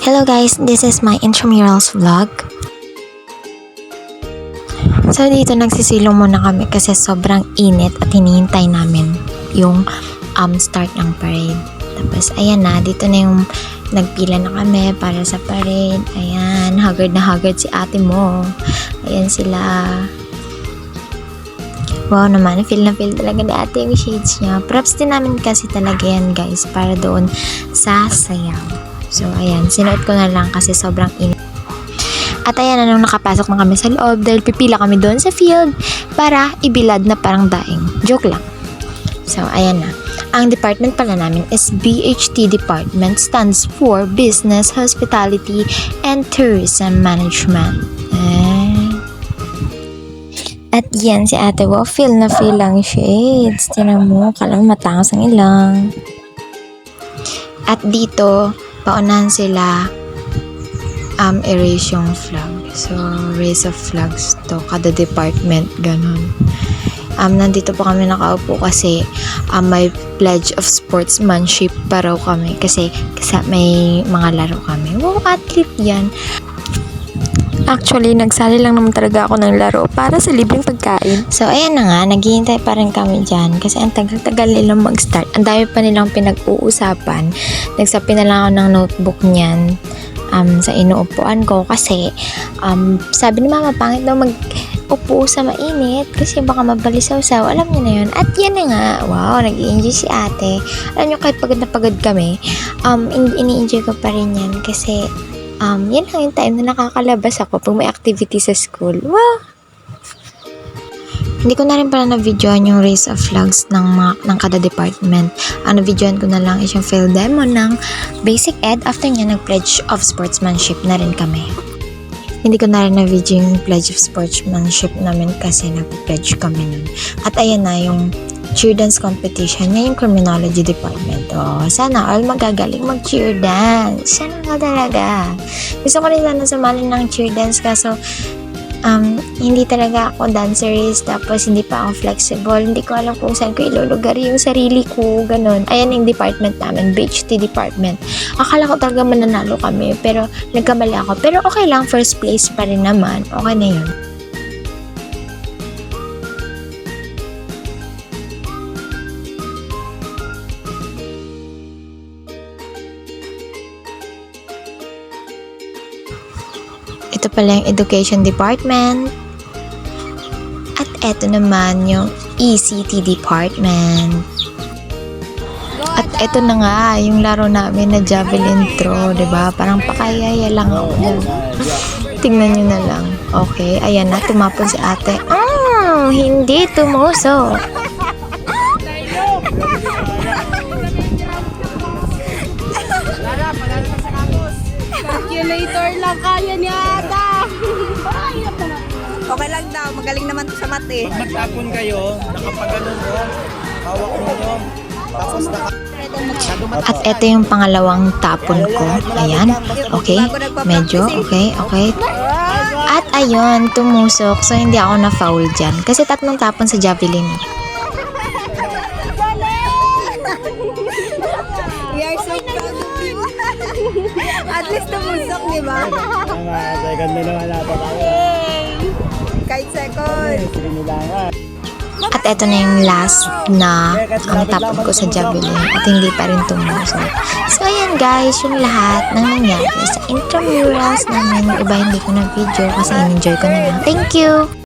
Hello guys, this is my intramurals vlog. So dito nagsisilong muna kami kasi sobrang init at hinihintay namin yung start ng parade. Tapos ayan na, dito na yung nagpila na kami para sa parade. Ayan, haggard na haggard si ate mo. Ayan sila. Wow naman, feel na feel talaga ni ate yung shades niya. Props din namin kasi talaga yan guys para doon sa sayaw. So, ayan. Sinuot ko na lang kasi sobrang init. At ayan, nung nakapasok na kami sa loob dahil pipila kami doon sa field para ibilad na parang daing. Joke lang. So, ayan na. Ang department pala namin is BHT Department, stands for Business, Hospitality, and Tourism Management. At yan, si ate ko, feel na feel lang shades. Tinan mo, kalang matangos ang ilang. At dito, paunahan sila erase yung flag. So, raise of flags to kada department, ganun. Nandito po kami nakaupo kasi may pledge of sportsmanship pa raw kami kasi may mga laro kami. Wow, athlete yan. Actually, nagsali lang naman talaga ako ng laro para sa libreng pagkain. So, ayan na nga, naghihintay pa rin kami dyan kasi ang tagal-tagal nilang mag-start. Ang dami pa nilang pinag-uusapan. Nagsapi na lang ako ng notebook niyan sa inuupuan ko kasi sabi ni mama, pangit daw mag-upo sa mainit kasi baka mabalisaw-saw. Alam niyo na yun. At yan na nga, wow, nag-i-enjoy si ate. Alam niyo, kahit pagod na pagod kami, ini-enjoy ko pa rin yan kasi yan lang yung time na nakakalabas ako pag may activity sa school. Wow! Hindi ko na rin pala na-videoan yung raise of flags ng kada department. Ang na-videoan ko na lang is yung field demo ng basic ed. After niya, nag-pledge of sportsmanship na rin kami. Hindi ko na rin na-video yung pledge of sportsmanship namin kasi nag-pledge kami nun. At ayan na yung cheer dance competition niya yung criminology department. Oh, sana all magagaling mag-cheer dance. Sana nga talaga. Gusto ko rin sana sumali ng cheer dance kaso hindi talaga ako dancerist tapos hindi pa ako flexible. Hindi ko alam kung saan ko ilulugar yung sarili ko. Ganon. Ayan yung department namin, BHT department. Akala ko talaga mananalo kami pero nagkamali ako. Pero okay lang, first place pa rin naman. Okay na yun. Ito pala yung Education Department. At ito naman yung ECT Department. At ito na nga, yung laro namin na javelin throw, diba? Parang pakayaya lang ako. Tingnan nyo na lang. Okay, ayan na, tumapon si ate. Hindi tumusok. Calculator lang kaya niya ata. Okay lang daw, magaling naman to sa mate. Pag magtapon kayo, nakapaganon ko, hawak ninyo, tapos At ito yung pangalawang tapon ko. Ayan. Okay. Medyo. Okay. At ayun, tumusok. So, hindi ako na-foul dyan. Kasi 3 tapon sa javelin. We are so proud of you. At least tumusok, di ba? second na naman natin tayo. Kahit second. At eto na yung last na ang tapon ko sa javelin at hindi pa rin tumusok. So ayan guys, yung lahat ng nangyari sa intramurals namin. Yung iba hindi ko na video kasi in-enjoy ko na lang. Thank you!